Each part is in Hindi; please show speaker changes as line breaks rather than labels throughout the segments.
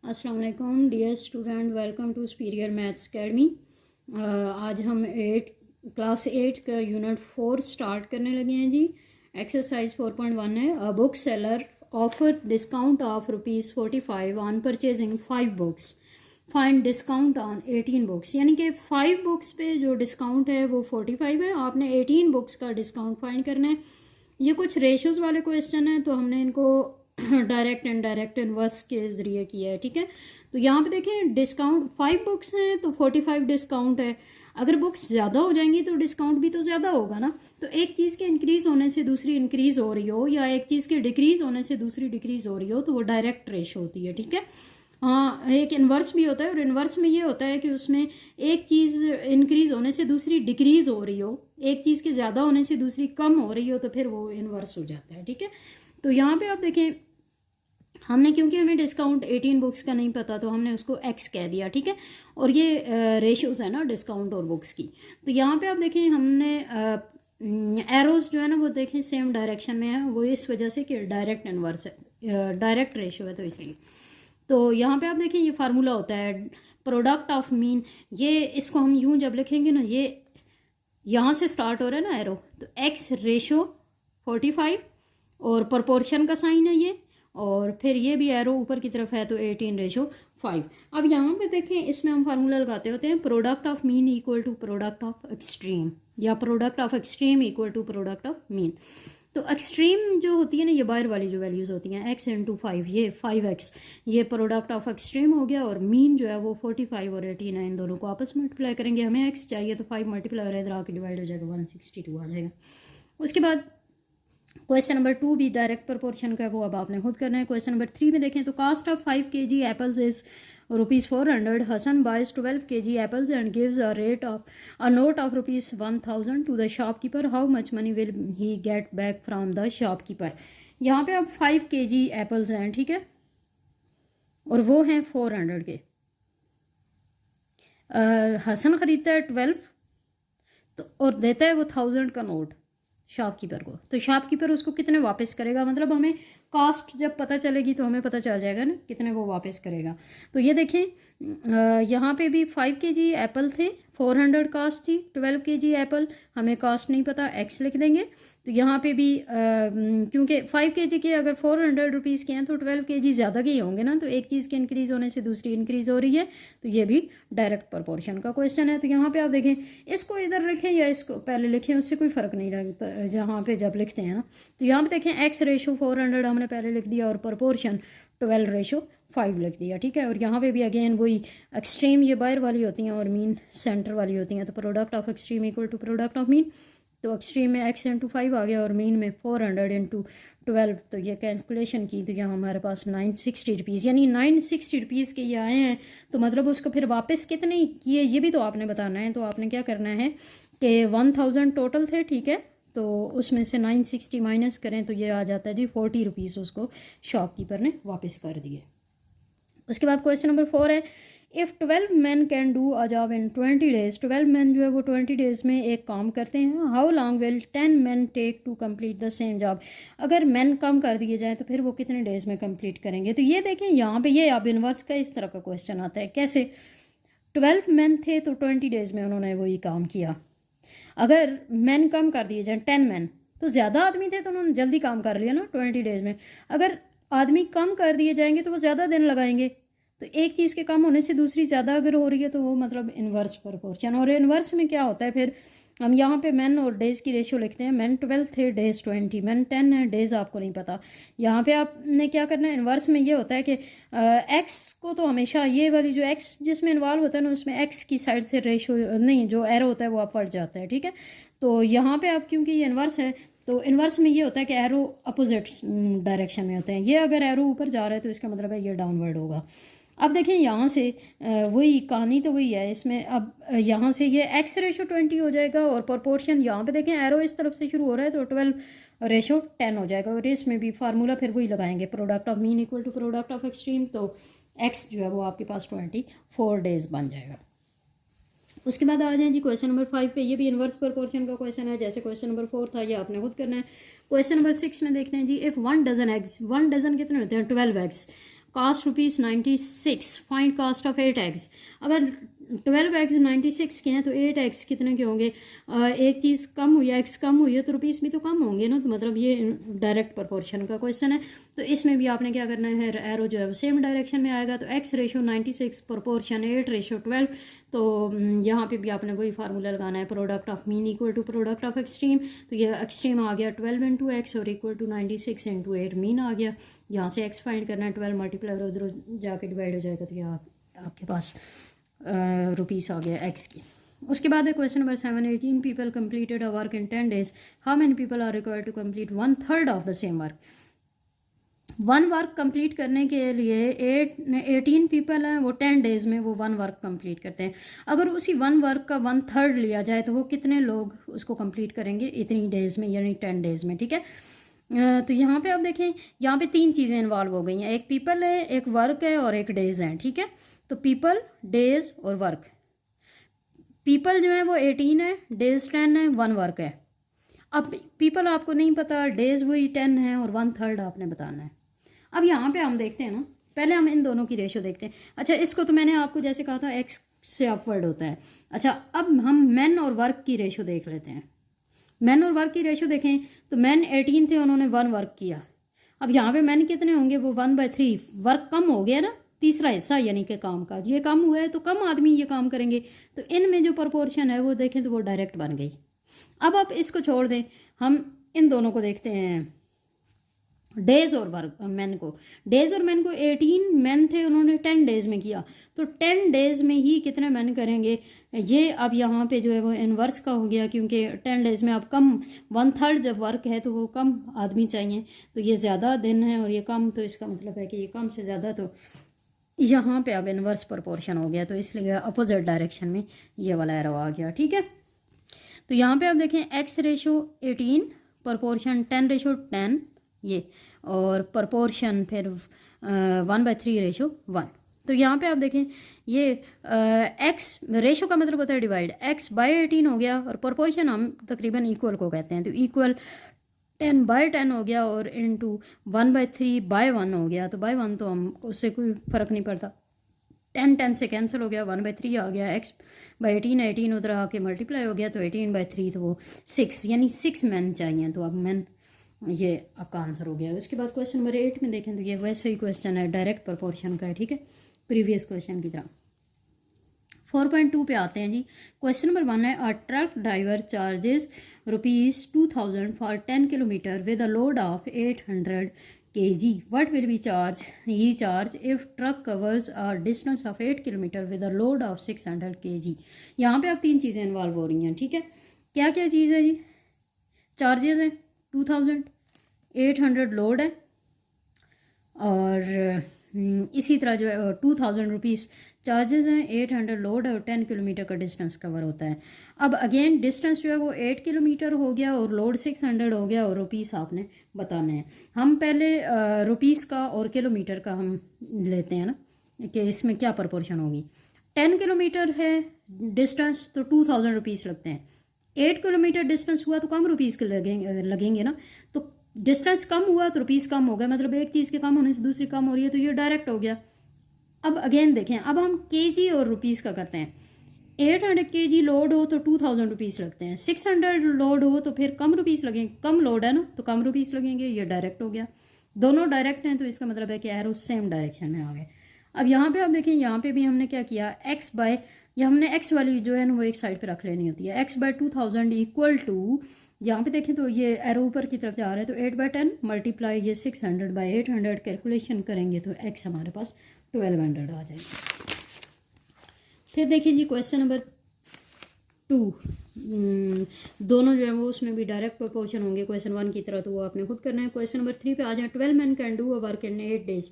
अस्सलाम वालेकुम dear student, welcome to superior maths academy. आज हम क्लास 8 का यूनिट 4 स्टार्ट करने लगे हैं जी। एक्सरसाइज 4.1 है। A book seller offer discount of ₹45 on purchasing 5 books, find discount on 18 books. यानी कि 5 बुक्स पे जो डिस्काउंट है वो 45 है, आपने 18 बुक्स का डिस्काउंट फाइंड करना है। ये कुछ रेशोज़ वाले क्वेश्चन हैं तो हमने इनको डायरेक्ट एंड डायरेक्ट इनवर्स के ज़रिए किया है, ठीक है। तो यहाँ पे देखें डिस्काउंट 5 बुक्स हैं तो 45 डिस्काउंट है। अगर बुक्स ज़्यादा हो जाएंगी तो डिस्काउंट भी तो ज़्यादा होगा ना। तो एक चीज़ के इंक्रीज़ होने से दूसरी इंक्रीज़ हो रही हो या एक चीज़ के डिक्रीज़ होने से दूसरी डिक्रीज़ हो रही हो तो वो डायरेक्ट रेशो होती है, ठीक है। हाँ, एक इन्वर्स भी होता है और इन्वर्स में ये होता है कि उसमें एक चीज़ इंक्रीज़ होने से दूसरी डिक्रीज़ हो रही हो, एक चीज़ के ज़्यादा होने से दूसरी कम हो रही हो तो फिर वो इन्वर्स हो जाता है, ठीक है। तो यहाँ पे आप देखें हमने, क्योंकि हमें डिस्काउंट 18 बुक्स का नहीं पता तो हमने उसको एक्स कह दिया, ठीक है। और ये रेशोज़ है ना डिस्काउंट और बुक्स की। तो यहाँ पे आप देखें हमने एरोज़ जो है ना वो देखें सेम डायरेक्शन में है, वो इस वजह से कि डायरेक्ट इनवर्स है, डायरेक्ट रेशो है तो इसलिए। तो यहाँ पे आप देखें ये फार्मूला होता है प्रोडक्ट ऑफ मीन। ये इसको हम यूं जब लिखेंगे ना, ये यहाँ से स्टार्ट हो रहा है ना एरो, तो एक्स रेशो 45 और प्रोपोर्शन का साइन है ये, और फिर ये भी एरो ऊपर की तरफ है तो 18:5। अब यहाँ पे देखें इसमें हम फार्मूला लगाते होते हैं product of mean equal to product of extreme, या product of extreme equal to product of mean. तो एक्सट्रीम जो होती है ना, ये बाहर वाली जो वैल्यूज़ होती हैं x इंटू 5, ये 5x, ये प्रोडक्ट ऑफ एक्सट्रीम हो गया। और मीन जो है वो 45 और 18 है, इन दोनों को आपस में मल्टीप्लाई करेंगे। हमें x चाहिए तो 5 मल्टीप्लाई और इधर आके डिवाइड हो जाएगा, 162 आ जाएगा। उसके बाद क्वेश्चन नंबर 2 भी डायरेक्ट प्रोपोर्शन का, वो अब आपने खुद करना है। क्वेश्चन नंबर 3 में देखें तो cost of 5 kg apples is ₹400। Hasan buys 12 kg apples and gives a note of ₹1000 to the shopkeeper. How much money will he get back from the shopkeeper? यहाँ पे अब 5 kg एप्पल्स हैं, ठीक है, और वो हैं 400 के। हसन ख़रीदता है 12 तो और देता है वो 1000 का नोट शॉपकीपर को। तो शॉपकीपर उसको कितने वापस करेगा, मतलब हमें कास्ट जब पता चलेगी तो हमें पता चल जाएगा ना कितने वो वापस करेगा। तो ये देखें यहाँ पे भी 5 kg एप्पल थे, 400 कास्ट थी। 12 kg एप्पल हमें कास्ट नहीं पता, एक्स लिख देंगे। तो यहाँ पे भी क्योंकि 5 kg के अगर 400 रुपीज़ के हैं तो 12 kg ज़्यादा के ही होंगे ना, तो एक चीज़ के इंक्रीज़ होने से दूसरी इंक्रीज़ हो रही है। तो ये भी डायरेक्ट प्रोपोर्शन का क्वेश्चन है। तो यहाँ पे आप देखें इसको इधर लिखें या इसको पहले लिखें, उससे कोई फ़र्क नहीं लगता जहाँ पे जब लिखते हैं ना। तो यहाँ पे देखें एक्स रेशो 400 हमने पहले लिख दिया और प्रोपोर्शन 12:5 लिख दिया, ठीक है। और यहाँ पे भी अगेन वही एक्सट्रीम ये बाहर वाली होती हैं और मीन सेंटर वाली होती हैं। तो product of extreme equal to product of mean, तो एक्सट्रीम में x इंटू 5 आ गया और मीन में 400 इंटू 12। तो ये कैलकुलेशन की तो यहाँ हमारे पास 960 रुपीज़, यानी 960 रुपीज़ के ये आए हैं। तो मतलब उसको फिर वापस कितने किए ये भी तो आपने बताना है। तो आपने क्या करना है कि 1000 टोटल थे, ठीक है, तो उसमें से 960 माइनस करें तो ये आ जाता है जी 40 रुपीज़ उसको शॉपकीपर ने वापस कर दिए। उसके बाद क्वेश्चन नंबर 4 है if 12 man can do a job in 20 days. 12 man जो है वो 20 डेज़ में एक काम करते हैं। How long will 10 man take to complete the same job. अगर मैन कम कर दिए जाएँ तो फिर वो कितने डेज़ में कंप्लीट करेंगे। तो ये देखें यहाँ पे ये अब इन्वर्स का इस तरह का क्वेश्चन आता है। कैसे, 12 मैन थे तो 20 डेज़ में उन्होंने वही काम किया। अगर मैन कम कर दिए जाएँ 10 मैन, तो ज़्यादा आदमी थे तो उन्होंने जल्दी काम कर लिया ना 20 डेज़ में। अगर आदमी कम कर दिए जाएंगे तो वो ज़्यादा दिन लगाएंगे। तो एक चीज़ के कम होने से दूसरी ज़्यादा अगर हो रही है तो वो मतलब इन्वर्स प्रोपोर्शन। और इन्वर्स में क्या होता है, फिर हम यहाँ पे मैन और डेज़ की रेशियो लिखते हैं। मैन 12 थे, डेज़ 20, मैन 10 है, डेज़ आपको नहीं पता। यहाँ पे आपने क्या करना है, इन्वर्स में ये होता है कि एक्स को तो हमेशा ये वाली जो एक्स जिसमें इन्वॉल्व होता है ना उसमें एक्स की साइड से रेशियो नहीं, जो एरो होता है वो अपवर्ड जाता है, ठीक है। तो यहाँ पे आप क्योंकि ये इन्वर्स है तो इन्वर्स में ये होता है कि एरो अपोजिट डायरेक्शन में होते हैं। ये अगर एरो ऊपर जा रहा है तो इसका मतलब है ये डाउनवर्ड होगा। अब देखें यहाँ से वही कहानी तो वही है इसमें। अब यहाँ से ये x रेशो 20 हो जाएगा और प्रोपोर्शन यहाँ पे देखें एरो इस तरफ से शुरू हो रहा है तो 12:10 हो जाएगा। और इसमें भी फार्मूला फिर वही लगाएंगे product of mean equal to product of extreme. तो x जो है वो आपके पास 24 डेज़ बन जाएगा। उसके बाद आ जाए जी क्वेश्चन नंबर 5 पे। ये भी इन्वर्स प्रोपोर्शन का क्वेश्चन है, जैसे क्वेश्चन नंबर 4 था, ये आपने खुद करना है। क्वेश्चन नंबर 6 में देखते हैं जी इफ़ 1 डजन एग्स, 1 डजन कितने होते हैं 12 eggs, cost ₹96, find cost of 8 eggs. अगर 12 एग्स 96 के हैं तो 8 एग्स कितने के होंगे? एक चीज़ कम हुई है, एक्स कम हुई है तो रुपीस भी तो कम होंगे ना, तो मतलब ये डायरेक्ट प्रोपोर्शन का क्वेश्चन है। तो इसमें भी आपने क्या करना है, एरो जो है वो सेम डायरेक्शन में आएगा। तो x रेशो 96 प्रोपोर्शन 8 रेशो 12। तो यहाँ पे भी आपने वही फार्मूला लगाना है, product of mean equal to product of extreme. तो ये एक्सट्रीम आ गया 12 इंटू एक्स और इक्वल टू 96 इंटू 8 मीन आ गया। यहाँ से एक्स फाइंड करना है, 12 मल्टीप्लाई उधर जाके डिवाइड हो जाएगा, तो ये आपके पास रुपीस आ गया एक्स की। उसके बाद है question number 7, 18 people completed a work in 10 days, how many people are required to complete 1/3 of the same work. One work complete करने के लिए 18 पीपल हैं, वो 10 days में वो वन वर्क कंप्लीट करते हैं। अगर उसी वन वर्क का 1/3 लिया जाए तो वो कितने लोग उसको कंप्लीट करेंगे इतनी डेज में, यानी 10 days में, ठीक है। तो यहाँ पे आप देखें, यहाँ पे 3 चीज़ें इन्वॉल्व हो गई हैं, एक पीपल है, एक वर्क है और एक डेज है, ठीक है। तो पीपल, डेज और वर्क। पीपल जो है वो 18 है, डेज 10 है, वन वर्क है। अब पीपल आपको नहीं पता, डेज वही 10 है और 1/3 आपने बताना है। अब यहाँ पे हम देखते हैं ना, पहले हम इन दोनों की रेशो देखते हैं। अच्छा, इसको तो मैंने आपको जैसे कहा था एक्स से अपवर्ड होता है। अच्छा, अब हम मैन और वर्क की रेशो देख लेते हैं। मैन और वर्क की रेशो देखें तो मैन 18 थे, उन्होंने 1 वर्क किया। अब यहाँ पे मैन कितने होंगे, वो 1/3। वर्क कम हो गया ना, तीसरा हिस्सा यानी कि काम का, ये कम हुआ है तो कम आदमी ये काम करेंगे। तो इनमें जो प्रोपोर्शन है वो देखें तो वो डायरेक्ट बन गई। अब आप इसको छोड़ दें, हम इन दोनों को देखते हैं, डेज और वर्क मैन को। डेज और मैन को 18 मैन थे, उन्होंने 10 days में किया, तो 10 days में ही कितने मैन करेंगे ये। अब यहाँ पे जो है वो इनवर्स का हो गया, क्योंकि 10 days में अब कम 1/3 जब वर्क है तो वो कम आदमी चाहिए, तो ये ज़्यादा दिन है और ये कम, तो इसका मतलब है कि ये कम से ज़्यादा, तो यहाँ पे अब इनवर्स प्रोपोर्शन हो गया, तो इसलिए अपोजिट डायरेक्शन में ये वाला एरो आ गया, ठीक है। तो यहाँ पे आप देखें x रेशो 18 प्रोपोर्शन 10:10 ये, और प्रोपोर्शन फिर 1/3 रेशो 1। तो यहाँ पे आप देखें ये x रेशो का मतलब होता है डिवाइड, x/18 हो गया और प्रोपोर्शन हम तकरीबन इक्वल को कहते हैं, तो इक्वल 10/10 हो गया और इनटू 1/3/1 हो गया। तो बाय 1 तो हम उससे कोई फ़र्क नहीं पड़ता, 10 से कैंसिल हो गया, 1/3 आ गया। x/18 18 उधर आके मल्टीप्लाई हो गया, तो 18/3 तो वो 6, यानी 6 मैन चाहिए। तो अब मैन ये आपका आंसर हो गया। उसके बाद क्वेश्चन नंबर 8 में देखें तो ये वैसे ही क्वेश्चन है, डायरेक्ट प्रोपोर्शन का है, ठीक है, प्रीवियस क्वेश्चन की तरह। 4.2 पे आते हैं जी। क्वेश्चन नंबर 1 है, a truck driver charges ₹2000 for 10 kilometre with a load of 800 kg. What will be he charge if truck covers a distance of 8 kilometre with a load of 600 kg. यहाँ पे अब 3 चीज़ें इन्वॉल्व हो रही हैं, ठीक है। क्या क्या चीज़ है जी? चार्जेस हैं 2000, 800 लोड है, और इसी तरह जो है 2000 रुपीज़ चार्जेस हैं, 800 लोड है और 10 किलोमीटर का डिस्टेंस कवर होता है। अब अगेन डिस्टेंस जो है वो 8 किलोमीटर हो गया और लोड 600 हो गया, और रुपीस आपने बताने हैं। हम पहले रुपीस का और किलोमीटर का हम लेते हैं ना, कि इसमें क्या प्रोपोर्शन होगी। 10 किलोमीटर है डिस्टेंस तो 2000 रुपीज़ लगते हैं। 8 किलोमीटर डिस्टेंस हुआ तो कम रुपीज़ के लगेंगे ना, तो डिस्टेंस कम हुआ तो रुपीज़ कम हो गया, मतलब एक चीज़ के कम होने से दूसरी कम हो रही है, तो ये डायरेक्ट हो गया। अब अगेन देखें, अब हम केजी और रुपीज़ का करते हैं। 800 kg लोड हो तो 2000 रुपीज़ लगते हैं, 600 लोड हो तो फिर कम रुपीज़ लगेंगे, कम लोड है ना तो कम रुपीज़ लगेंगे, ये डायरेक्ट हो गया। दोनों डायरेक्ट हैं तो इसका मतलब है कि एरो सेम डायरेक्शन में आ गए। अब यहाँ पे आप देखें, यहाँ पे भी हमने क्या किया, या हमने x वाली जो है ना वो एक साइड पे रख लेनी होती है। x/2000 इक्वल टू, यहाँ पे देखें तो ये एरो ऊपर की तरफ जा रहा है, तो 8/10 मल्टीप्लाई ये 600/800 कैलकुलेशन करेंगे तो x हमारे पास 1200 आ जाएगी। फिर देखिए जी क्वेश्चन नंबर 2, दोनों जो है वो उसमें भी डायरेक्ट प्रोपोर्शन होंगे क्वेश्चन 1 की तरह, तो वो आपने खुद करना है। क्वेश्चन नंबर 3 पे आ जाए। 12 man can do a work in 8 days.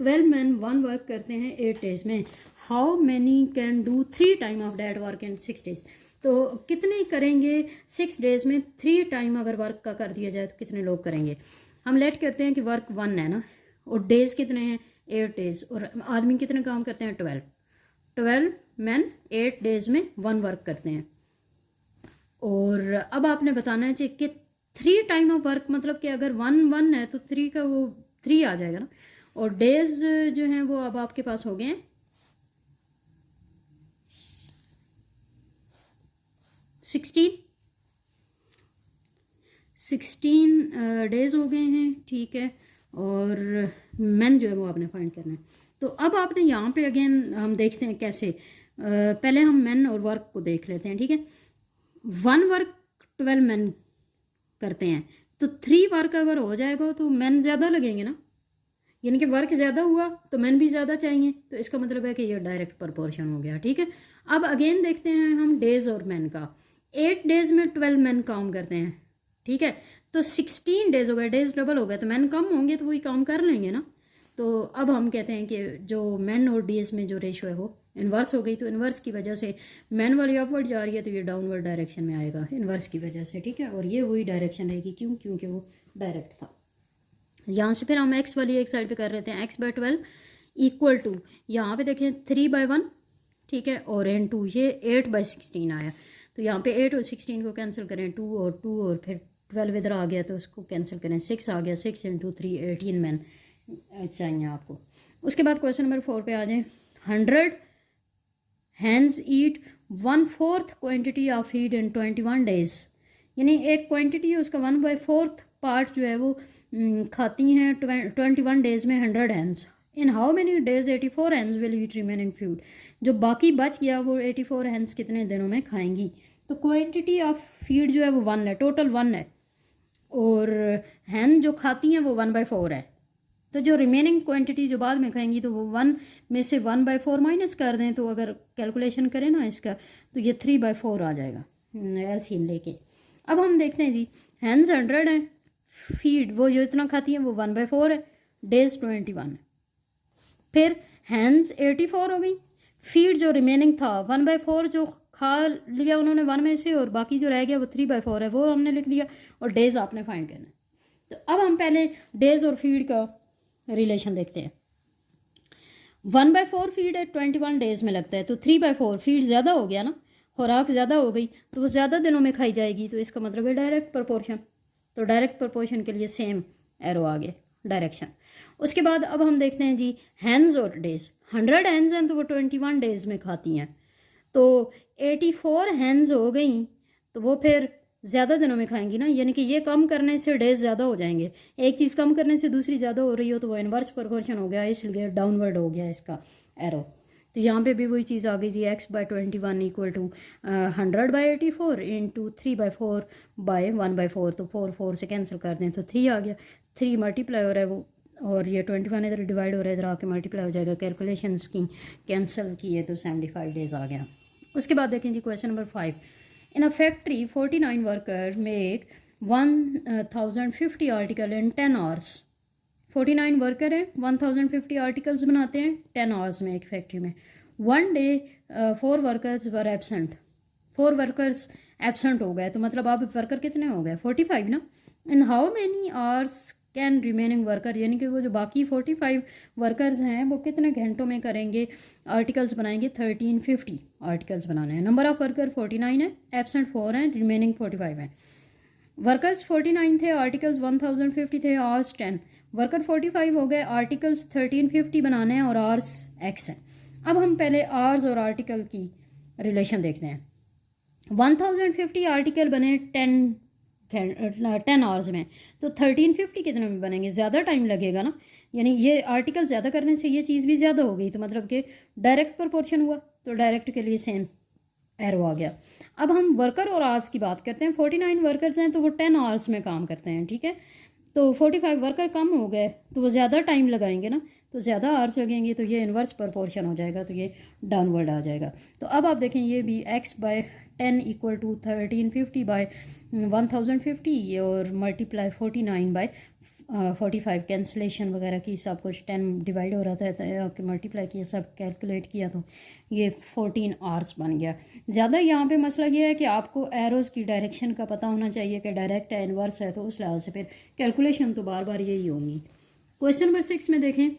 12 man 1 work करते हैं 8 days में। How many can do 3 time of that work in 6 days. तो कितने करेंगे 6 days में 3 टाइम अगर वर्क का कर दिया जाए तो कितने लोग करेंगे। हम लेट करते हैं कि वर्क 1 है ना, और डेज कितने हैं 8 days, और आदमी कितने काम करते हैं 12 मैन 8 days में 1 वर्क करते हैं। और अब आपने बताना है कि 3 टाइम ऑफ वर्क, मतलब कि अगर 1 1 है तो 3 का वो 3 आ जाएगा ना, और डेज जो हैं वो अब आपके पास हो गए हैं 16 डेज हो गए हैं, ठीक है। और मैन जो है वो आपने फाइंड करना है। तो अब आपने यहाँ पे अगेन हम देखते हैं कैसे, पहले हम मैन और वर्क को देख लेते हैं, ठीक है। 1 वर्क 12 मैन करते हैं, तो 3 वर्क अगर हो जाएगा तो मैन ज़्यादा लगेंगे ना, यानी कि वर्क ज़्यादा हुआ तो मैन भी ज़्यादा चाहिए, तो इसका मतलब है कि ये डायरेक्ट प्रपोर्शन हो गया, ठीक है। अब अगेन देखते हैं हम डेज और मैन का। 8 डेज में 12 मैन काम करते हैं, ठीक है। तो 16 डेज हो गए, डेज डबल हो गए तो मैन कम होंगे, तो वही काम कर लेंगे ना। तो अब हम कहते हैं कि जो मैन और डेज में जो रेशो है वो इन्वर्स हो गई, तो इन्वर्स की वजह से मैन वाली अपवर्ड जा रही है तो ये डाउनवर्ड डायरेक्शन में आएगा इन्वर्स की वजह से, ठीक है। और ये वही डायरेक्शन रहेगी, क्यों? क्योंकि वो डायरेक्ट था। यहाँ से फिर हम एक्स वाली एक साइड पे कर लेते हैं, x/12 इक्वल टू, यहाँ पे देखें 3/1, ठीक है, और n2 ये 8/16 आया। तो यहाँ पे 8 और 16 को कैंसिल करें, 2 और फिर 12 इधर आ गया तो उसको कैंसिल करें, 6 आ गया, 6 × 3 18 मैन चाहिए आपको। उसके बाद क्वेश्चन नंबर 4 पे आ जाए। 100 hands eat 1/4 quantity of feed in 21 days, यानी एक क्वान्टिटी है उसका 1/4 पार्ट जो है वो खाती हैं 21 डेज में 100 hands. In how many days 84 hands will eat remaining food, जो बाकी बच गया वो 84 हैंड्स कितने दिनों में खाएंगी। तो क्वांटिटी ऑफ फीड जो है वो 1 है, टोटल 1 है, और हैन जो खाती हैं वो 1/4 है। तो जो रिमेनिंग क्वांटिटी जो बाद में खाएंगी तो वो 1 में से 1/4 माइनस कर दें, तो अगर कैलकुलेशन करें ना इसका तो ये 3/4 आ जाएगा एलसीएम लेके। अब हम देखते हैं जी, हैंस 100 हैं, फीड वो जो इतना खाती हैं वो 1/4 है, डेज 21 है। फिर हैंस 84 हो गई, फीड जो रिमेनिंग था 1/4 जो खा लिया उन्होंने 1 में से, और बाकी जो रह गया वो 3/4 है, वो हमने लिख दिया, और डेज आपने फाइंड करना है। तो अब हम पहले डेज और फीड का रिलेशन देखते हैं। 1/4 फीड है 21 डेज में लगता है, तो 3/4 फीड ज़्यादा हो गया ना, खुराक ज़्यादा हो गई तो वो ज़्यादा दिनों में खाई जाएगी, तो इसका मतलब है डायरेक्ट प्रपोर्शन। तो डायरेक्ट प्रपोर्शन के लिए सेम एरो आ गया डायरेक्शन। उसके बाद अब हम देखते हैं जी हैंड्स और डेज। 100 हैंड्स हैं तो वो 21 डेज में खाती हैं, तो 84 हैंड्स हो गई तो वो फिर ज़्यादा दिनों में खाएंगी ना, यानी कि ये कम करने से डेज ज़्यादा हो जाएंगे, एक चीज़ कम करने से दूसरी ज़्यादा हो रही हो तो वो इन्वर्स प्रोपोर्शन हो गया, इसलिए डाउनवर्ड हो गया इसका एरो। तो यहाँ पे भी वही चीज़ आ गई जी, x/21 इक्वल टू 100/84 इंटू 3/4/1/4, तो 4 से कैंसिल कर दें तो 3 आ गया, 3 मल्टीप्लाई हो रहा है वो, और ये 21 इधर डिवाइड हो रहा है, इधर आके मल्टीप्लाई हो जाएगा, कैलकुलेशंस की कैंसिल किए तो 75 डेज आ गया। उसके बाद देखें जी question number 5। In a factory 49 worker make 1050 article in 10 hours. 49 worker हैं, 1050 आर्टिकल्स बनाते हैं 10 आवर्स में एक फैक्ट्री में। 1 डे 4 वर्कर्स वर एबसेंट, 4 वर्कर्स एबसेंट हो गए, तो मतलब आप वर्कर कितने हो गए 45 ना। In how many hours can remaining worker, यानी कि वो जो बाकी 45 वर्कर्स हैं वो कितने घंटों में करेंगे आर्टिकल्स बनाएंगे, 1350 आर्टिकल्स बनाने हैं। नंबर ऑफ वर्कर 49 है, एबसेंट 4 हैं, रिमेनिंग 45 हैं। वर्कर्स 49 थे, आर्टिकल्स 1050 थे, आवर्स 10, वर्कर 45 हो गए, आर्टिकल्स 1350 बनाने हैं और आवर्स x है। अब हम पहले आवर्स और आर्टिकल की रिलेशन देखते हैं। 1050 आर्टिकल बने 10 आवर्स में, तो 1350 कितने में बनेंगे, ज़्यादा टाइम लगेगा ना, यानी ये आर्टिकल ज़्यादा करने से ये चीज़ भी ज़्यादा हो गई, तो मतलब कि डायरेक्ट प्रोपोर्शन हुआ, तो डायरेक्ट के लिए सेम एरो आ गया। अब हम वर्कर और आवर्स की बात करते हैं। 49 वर्कर्स हैं तो वो 10 आवर्स में काम करते हैं, ठीक है। तो 45 वर्कर कम हो गए तो वो ज़्यादा टाइम लगाएंगे ना, तो ज़्यादा आवर्स लगेंगे, तो ये इन्वर्स प्रोपोर्शन हो जाएगा, तो ये डाउनवर्ड आ जाएगा। तो अब आप देखें ये भी x/10 इक्वल टू 1350/1050 और मल्टीप्लाई 49/45, कैंसलेशन वगैरह की सब कुछ 10 डिवाइड हो रहा था कि मल्टीप्लाई किया, सब कैलकुलेट किया तो ये 14 आवर्स बन गया। ज़्यादा यहाँ पे मसला ये है कि आपको एरोज़ की डायरेक्शन का पता होना चाहिए कि डायरेक्ट है इन्वर्स है, तो उस लिहाज से फिर कैलकुलेशन तो बार बार यही होंगी। क्वेश्चन नंबर 6 में देखें।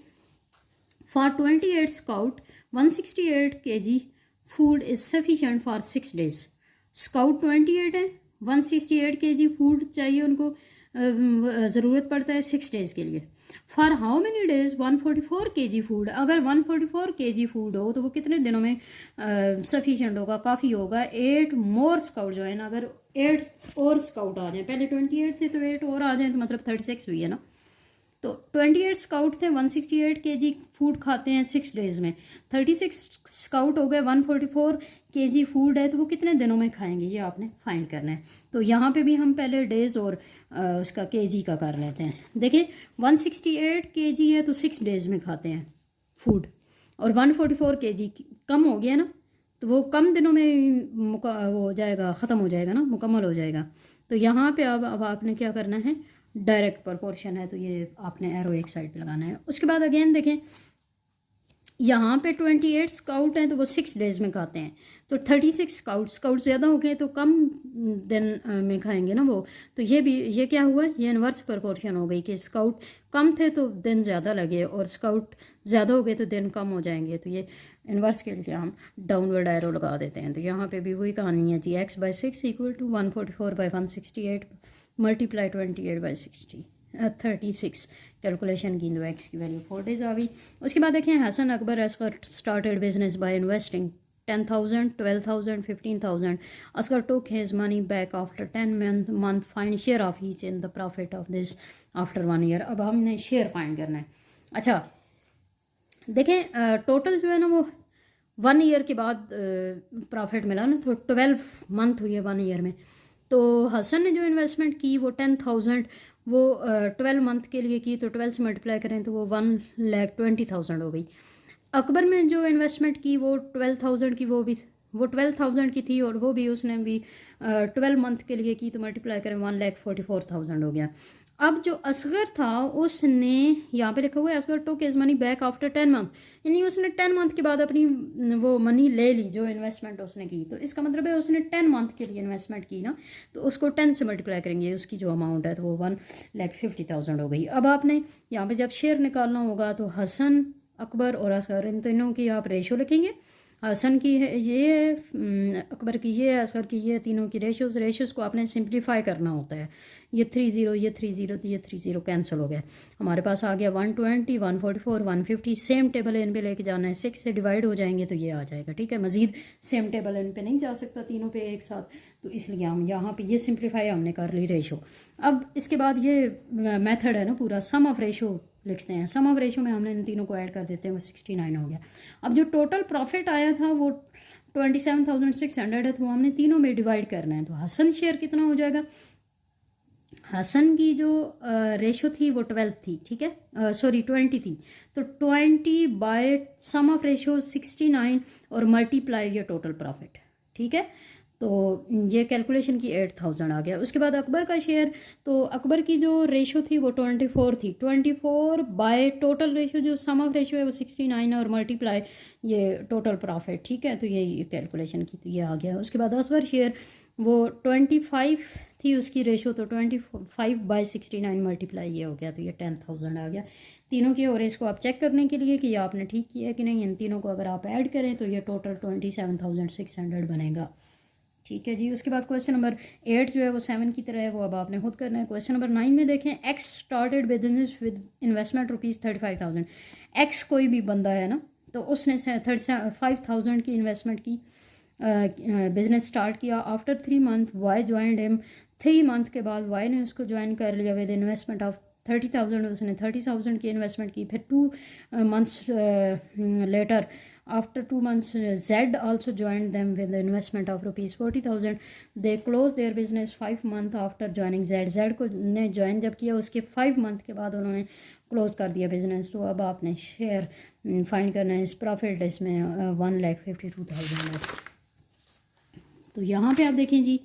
For 28 scout 168 kg food is sufficient for 6 days. Scout 28 है, 168 kg फूड चाहिए उनको ज़रूरत पड़ता है 6 डेज़ के लिए। For how many days 144 kg food, अगर 144 kg फूड हो तो वो कितने दिनों में सफिशेंट होगा, काफ़ी होगा। 8 मोर स्काउट जो है ना, अगर 8 और स्काउट आ जाए, पहले 28 थे तो 8 और आ जाए तो मतलब 36 हुई है ना। तो 28 स्काउट थे, 168 kg फूड खाते हैं 6 डेज़ में। 36 स्काउट हो गए, 144 kg फूड है, तो वो कितने दिनों में खाएंगे ये आपने फाइंड करना है। तो यहाँ पे भी हम पहले डेज़ और उसका kg का कर लेते हैं। देखिए 168 kg है तो 6 डेज़ में खाते हैं फूड, और 144 kg कम हो गया ना, तो वो कम दिनों में वो हो जाएगा, ख़त्म हो जाएगा ना, मुकम्मल हो जाएगा। तो यहाँ पे अब आपने क्या करना है, डायरेक्ट प्रोपोर्शन है तो ये आपने एरो एक साइड पे लगाना है। उसके बाद अगेन देखें, यहाँ पे 28 स्काउट हैं तो वो 6 डेज़ में खाते हैं, तो 36 स्काउट ज़्यादा हो गए तो कम दिन में खाएंगे ना वो। तो ये क्या हुआ, ये इन्वर्स प्रोपोर्शन हो गई कि स्काउट कम थे तो दिन ज़्यादा लगे, और स्काउट ज़्यादा हो गए तो दिन कम हो जाएंगे। तो ये इन्वर्स के लिए हम डाउनवर्ड एरो लगा देते हैं। तो यहाँ पे भी वही कहानी है जी, x/6 = 144/168 मल्टीप्लाई 28/60 36 कैलकुलेशन की, तो एक्स की वैल्यू 4 डेज़ आ गई। उसके बाद देखें, Hasan Akbar Asgar started business by investing 10,000, 12,000, 15,000. Asghar took his money back after 10 month. Find share of each in the profit of this after 1 year. अब हमने शेयर फाइंड करना है। अच्छा देखें, टोटल जो है ना वो 1 ईयर के बाद प्रॉफिट मिला ना, तो 12 मंथ हुई है 1 ईयर में। तो हसन ने जो इन्वेस्टमेंट की वो 10,000 वो 12 मंथ के लिए की, तो 12 से मल्टीप्लाई करें तो वो 1,20,000 हो गई। अकबर में जो इन्वेस्टमेंट की वो 12,000 की, वो 12,000 की थी, और वो भी उसने भी 12 मंथ के लिए की, तो मल्टीप्लाई करें 1,44,000 हो गया। अब जो असगर था उसने यहाँ पे लिखा हुआ है Asgar took his money back after 10 month, यानी उसने 10 मंथ के बाद अपनी वो मनी ले ली जो इन्वेस्टमेंट उसने की। तो इसका मतलब है उसने 10 मंथ के लिए इन्वेस्टमेंट की ना, तो उसको 10 से मल्टीप्लाई करेंगे, उसकी जो अमाउंट है तो वो 1,50,000 हो गई। अब आपने यहाँ पे जब शेयर निकालना होगा तो हसन, अकबर और असगर, इन तीनों की आप रेशो लिखेंगे। हसन की है ये, अकबर की ये, असगर की ये, तीनों की रेशोज़ को आपने सिंप्लीफाई करना होता है। ये 30, ये 30, तो ये 30 कैंसिल हो गया। हमारे पास आ गया 120, 144, 150। सेम टेबल इन पे लेके जाना है, 6 से डिवाइड हो जाएंगे तो ये आ जाएगा। ठीक है, मज़ीद सेम टेबल इन पे नहीं जा सकता तीनों पे एक साथ, तो इसलिए हम यहाँ पे ये सिंप्लीफाई हमने कर ली रेशो। अब इसके बाद ये मेथड है ना पूरा, सम ऑफ रेशो लिखते हैं। सम ऑफ रेशो में हमने इन तीनों को ऐड कर देते हैं, वो 69 हो गया। अब जो टोटल प्रॉफिट आया था वो 27,600 है, तो हमने तीनों में डिवाइड करना है। तो हसन शेयर कितना हो जाएगा, हसन की जो रेशो थी वो 12 थी, ठीक है, सॉरी 20 थी, तो 20 बाय सम ऑफ रेशो 69 और मल्टीप्लाई ये टोटल प्रॉफिट। ठीक है, तो ये कैलकुलेशन की 8,000 आ गया। उसके बाद अकबर का शेयर, तो अकबर की जो रेशो थी वो 24 थी, 24 बाय टोटल रेशो जो सम ऑफ रेशो है वो 69 और मल्टीप्लाई ये टोटल प्रॉफिट। ठीक है, तो ये कैलकुलेशन की, तो ये आ गया। उसके बाद असगर शेयर वो 25 थी उसकी रेशो, तो 25 बाय 69 मल्टीप्लाई ये हो गया, तो ये 10,000 आ गया तीनों की। और इसको आप चेक करने के लिए कि ये आपने ठीक किया है कि नहीं, इन तीनों को अगर आप ऐड करें तो ये टोटल 27,600 बनेगा। ठीक है जी। उसके बाद क्वेश्चन नंबर 8 जो है वो 7 की तरह है, वो अब आपने खुद करना है। क्वेश्चन नंबर 9 में देखें, x started business with investment ₹35,000। X कोई भी बंदा है ना, तो उसने 35,000 की इन्वेस्टमेंट की, बिजनेस स्टार्ट किया। After 3 month Y joined him, 3 month के बाद वाई ने उसको ज्वाइन कर लिया विद इन्वेस्टमेंट ऑफ 30,000, उसने 30,000 की इन्वेस्टमेंट की। फिर 2 months later, after 2 months Z also joined them with the investment of ₹40,000. they closed their business 5 months after joining Z को ने ज्वाइन जब किया उसके 5 मंथ के बाद उन्होंने क्लोज कर दिया बिजनेस। तो अब आपने शेयर फाइंड करना है। इस प्रॉफिट इसमें 1,52,000 है। तो यहाँ पे आप देखें जी,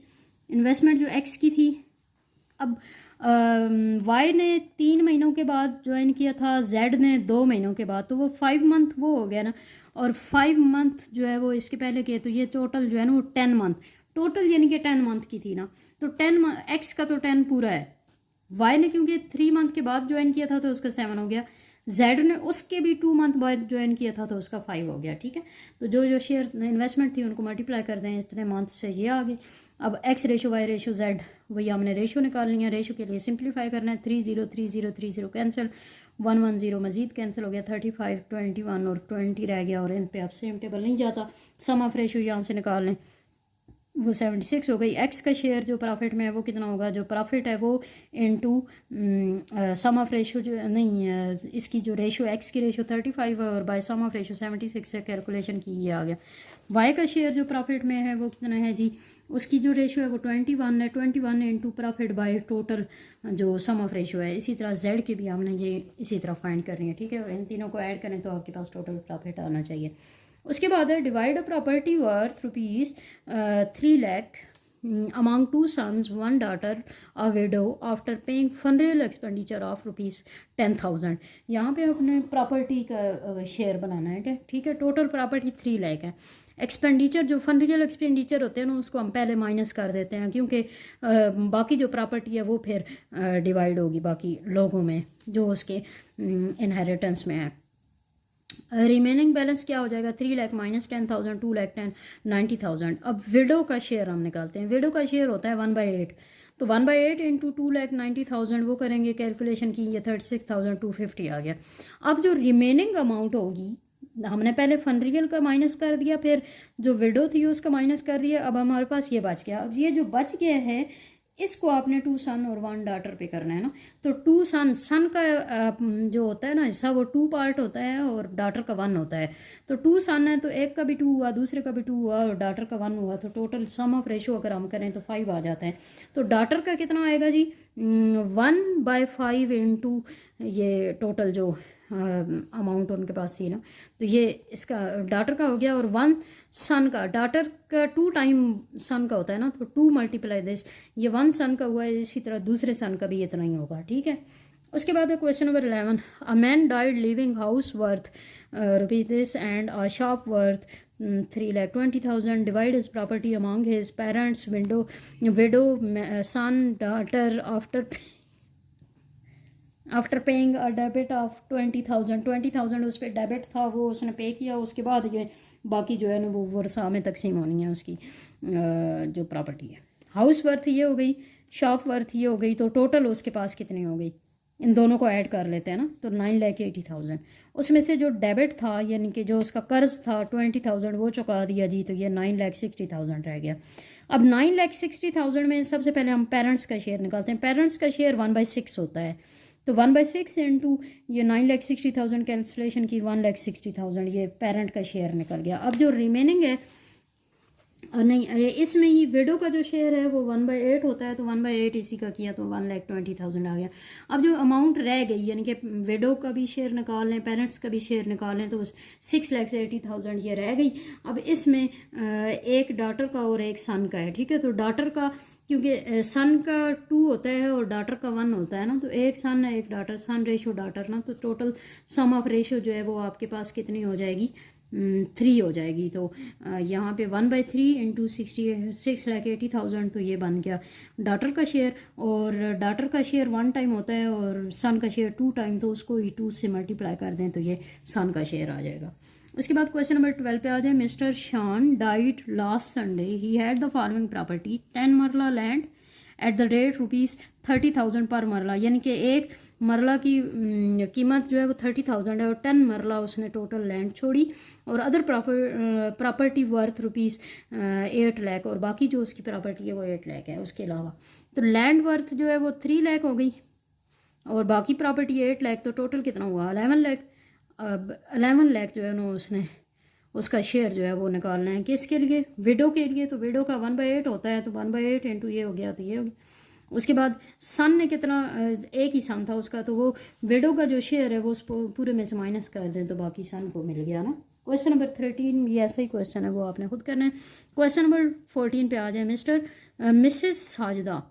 इन्वेस्टमेंट जो एक्स की थी, अब वाई ने 3 महीनों के बाद ज्वाइन किया था, जेड ने 2 महीनों के बाद, तो वो 5 मंथ वो हो गया ना, और 5 मंथ जो है वो इसके पहले किए, तो ये टोटल जो है ना वो 10 मंथ टोटल, यानी कि 10 मंथ की थी ना, तो 10 एक्स का तो 10 पूरा है। वाई ने क्योंकि 3 मंथ के बाद ज्वाइन किया था तो उसका 7 हो गया। जेड ने उसके भी 2 मंथ बाद ज्वाइन किया था तो उसका 5 हो गया, ठीक है। तो जो जो शेयर इन्वेस्टमेंट थी उनको मल्टीप्लाई कर दें इतने मंथ से, ये आ गए। अब X ratio Y ratio Z, वही हमने रेशो निकालनी है। रेशो के लिए सिंप्लीफाई करना है, 30 कैंसिल, 110 मजीद कैंसिल हो गया, 35 21 और 20 रह गया, और इन पे अब सेम टेबल नहीं जाता। सम ऑफ रेशो यहाँ से निकाल लें, वो 76 हो गई। एक्स का शेयर जो प्रॉफिट में है वो कितना होगा, जो प्रॉफिट है वो इनटू सम ऑफ रेशो जो नहीं, इसकी जो रेशो एक्स की रेशो 35 है और बाय सम ऑफ रेशो 76 से कैलकुलेशन की, ये आ गया। वाई का शेयर जो प्रॉफिट में है वो कितना है जी, उसकी जो रेशो है वो 21 है, 21 इंटू प्रॉफिट बाय टोटल जो सम ऑफ रेशो है। इसी तरह जेड के भी हमने ये इसी तरह फाइंड करनी है, ठीक है। इन तीनों को ऐड करें तो आपके पास टोटल प्रॉफिट आना चाहिए। उसके बाद है divide a property worth rupees 3 lakh among 2 sons 1 daughter a widow after paying funeral expenditure of rupees 10,000। यहाँ पे अपने प्रॉपर्टी का शेयर बनाना है, ठीक है। टोटल प्रॉपर्टी 3 लाख है। एक्सपेंडिचर जो फनरियल एक्सपेंडिचर होते हैं ना उसको हम पहले माइनस कर देते हैं, क्योंकि बाकी जो प्रॉपर्टी है वो फिर डिवाइड होगी बाकी लोगों में जो उसके इनहेरिटेंस में है। रिमेनिंग बैलेंस क्या हो जाएगा, 3 लाख माइनस 10,000, 2 लाख 90,000। अब विडो का शेयर हम निकालते हैं। विडो का शेयर होता है 1/8, तो 1/8 इंटू 2,90,000 वो करेंगे कैलकुलेशन की, ये 36,250 आ गया। अब जो रिमेनिंग अमाउंट होगी, हमने पहले फनरियल का माइनस कर दिया, फिर जो विडो थी उसका माइनस कर दिया, अब हमारे पास ये बच गया। अब ये जो बच गया है इसको आपने 2 सन और 1 डॉटर पे करना है ना। तो 2 सन का जो होता है ना हिस्सा वो 2 पार्ट होता है और डॉटर का 1 होता है। तो 2 सन है तो एक का भी 2 हुआ, दूसरे का भी 2 हुआ और डॉटर का 1 हुआ, तो टोटल सम ऑफ रेशो अगर हम करें तो 5 आ जाता है। तो डॉटर का कितना आएगा जी, 1/5 इंटू ये टोटल जो अमाउंट उनके पास थी ना, तो ये इसका डॉटर का हो गया। और 1 सन का, डॉटर का 2 टाइम सन का होता है ना, तो 2 मल्टीप्लाई दिस, ये 1 सन का हुआ है, इसी तरह दूसरे सन का भी इतना ही होगा, ठीक है। उसके बाद है question number 11। A man died living house worth rupees this and a shop worth 3,20,000। Divide his property among his parents, window son daughter after paying a debit of 20,000 उस पर डेबिट था वो उसने पे किया। उसके बाद ये बाकी जो है ना वो वर्षा में तकसीम होनी है उसकी जो प्रॉपर्टी है। हाउस वर्थ ये हो गई, शॉप वर्थ ये हो गई, तो टोटल उसके पास कितनी हो गई, इन दोनों को ऐड कर लेते हैं ना, तो 9,80,000। उसमें से जो डेबिट था यानी कि जो उसका कर्ज था 20,000 वो चुका दिया जी, तो ये 9,60,000 रह गया। अब 9,60,000 में सबसे पहले हम पेरेंट्स का शेयर निकालते हैं। पेरेंट्स का शेयर 1/6 होता है, तो 1/6 इंटू ये 9,60,000 कैलकुलेशन की 1,60,000 ये पेरेंट का शेयर निकल गया। अब जो रिमेनिंग है नहीं, इसमें ही विडो का जो शेयर है वो 1/8 होता है, तो 1/8 इसी का किया तो 1,20,000 आ गया। अब जो अमाउंट रह गई यानी कि विडो का भी शेयर निकाल लें, पेरेंट्स का भी शेयर निकाल लें, तो 6,80,000 ये रह गई। अब इसमें एक डॉटर का और एक सन का है, ठीक है। तो डॉटर का क्योंकि सन का 2 होता है और डॉटर का 1 होता है ना, तो एक सन है एक डॉटर, सन रेशो डॉटर ना, तो टोटल सम ऑफ रेशो जो है वो आपके पास कितनी हो जाएगी, 3 हो जाएगी। तो यहाँ पे 1/3 इंटू 6,80,000, तो ये बन गया डॉटर का शेयर। और डॉटर का शेयर 1 टाइम होता है और सन का शेयर 2 टाइम, तो उसको 2 से मल्टीप्लाई कर दें तो ये सन का शेयर आ जाएगा। उसके बाद क्वेश्चन नंबर 12 पे आ जाए। मिस्टर शान died last Sunday, he had the following property 10 मरला लैंड एट द रेट ₹30,000 पर मरला, यानी कि एक मरला की कीमत जो है वो 30,000 है और 10 मरला उसने टोटल लैंड छोड़ी। और अदर प्रॉपर्टी वर्थ ₹8 लाख, और बाकी जो उसकी प्रॉपर्टी है वो 8 लाख है उसके अलावा। तो लैंड वर्थ जो है वो 3 लाख हो गई और बाकी प्रॉपर्टी 8 लाख, तो टोटल कितना हुआ 11 लाख। अब 11 लाख जो है ना उसने उसका शेयर जो है वो निकालना है, किसके लिए, विडो के लिए। तो विडो का 1/8 होता है, तो 1/8 इंटू ये हो गया तो ये हो गया। उसके बाद सन ने कितना, एक ही सन था उसका, तो वो विडो का जो शेयर है वो उस पूरे में से माइनस कर दें तो बाकी सन को मिल गया ना। क्वेश्चन नंबर 13 ये ऐसा ही क्वेश्चन है, वो आपने खुद करना है। क्वेश्चन नंबर 14 पे आ जाए। Mister Mrs Sajida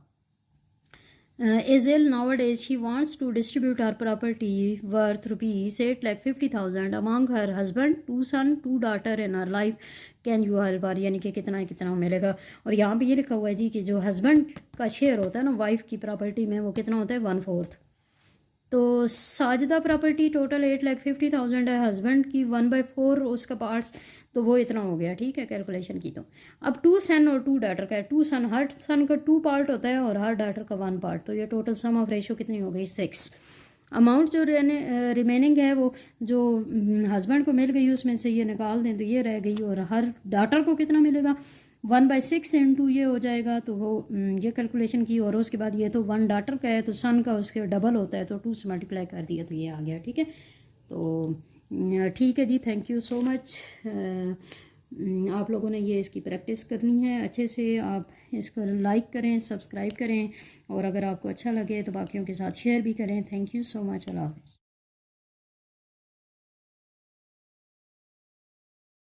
is ill nowadays. She wants to distribute her property worth ₹8,50,000 among her husband, 2 sons, 2 daughters in her life. Can you help her? यानी कि कितना कितना मिलेगा। और यहाँ पे ये लिखा हुआ है जी कि जो हस्बैंड का शेयर होता है ना वाइफ की प्रॉपर्टी में, वो कितना होता है 1/4। तो साजिदा प्रॉपर्टी टोटल 8,50,000 है, हस्बैंड की 1/4 उसका पार्ट्स, तो वो इतना हो गया, ठीक है, कैलकुलेशन की। तो अब 2 सन और 2 डाटर का है, 2 सन, हर सन का 2 पार्ट होता है और हर डाटर का 1 पार्ट, तो ये टोटल सम ऑफ रेशियो कितनी हो गई 6। अमाउंट जो रिमेनिंग है वो जो हस्बैंड को मिल गई उसमें से ये निकाल दें तो ये रह गई, और हर डाटर को कितना मिलेगा 1/6 इंटू ये हो जाएगा, तो वो ये कैलकुलेशन की। और उसके बाद ये तो 1 डाटर का है तो सन का उसके डबल होता है, तो 2 से मल्टीप्लाई कर दिया तो ये आ गया, ठीक है। तो ठीक है जी, थैंक यू सो मच। आप लोगों ने ये इसकी प्रैक्टिस करनी है अच्छे से, आप इसको लाइक करें, सब्सक्राइब करें, और अगर आपको अच्छा लगे तो बाकियों के साथ शेयर भी करें। थैंक यू सो मच, अल्लाह हाफ़िज़।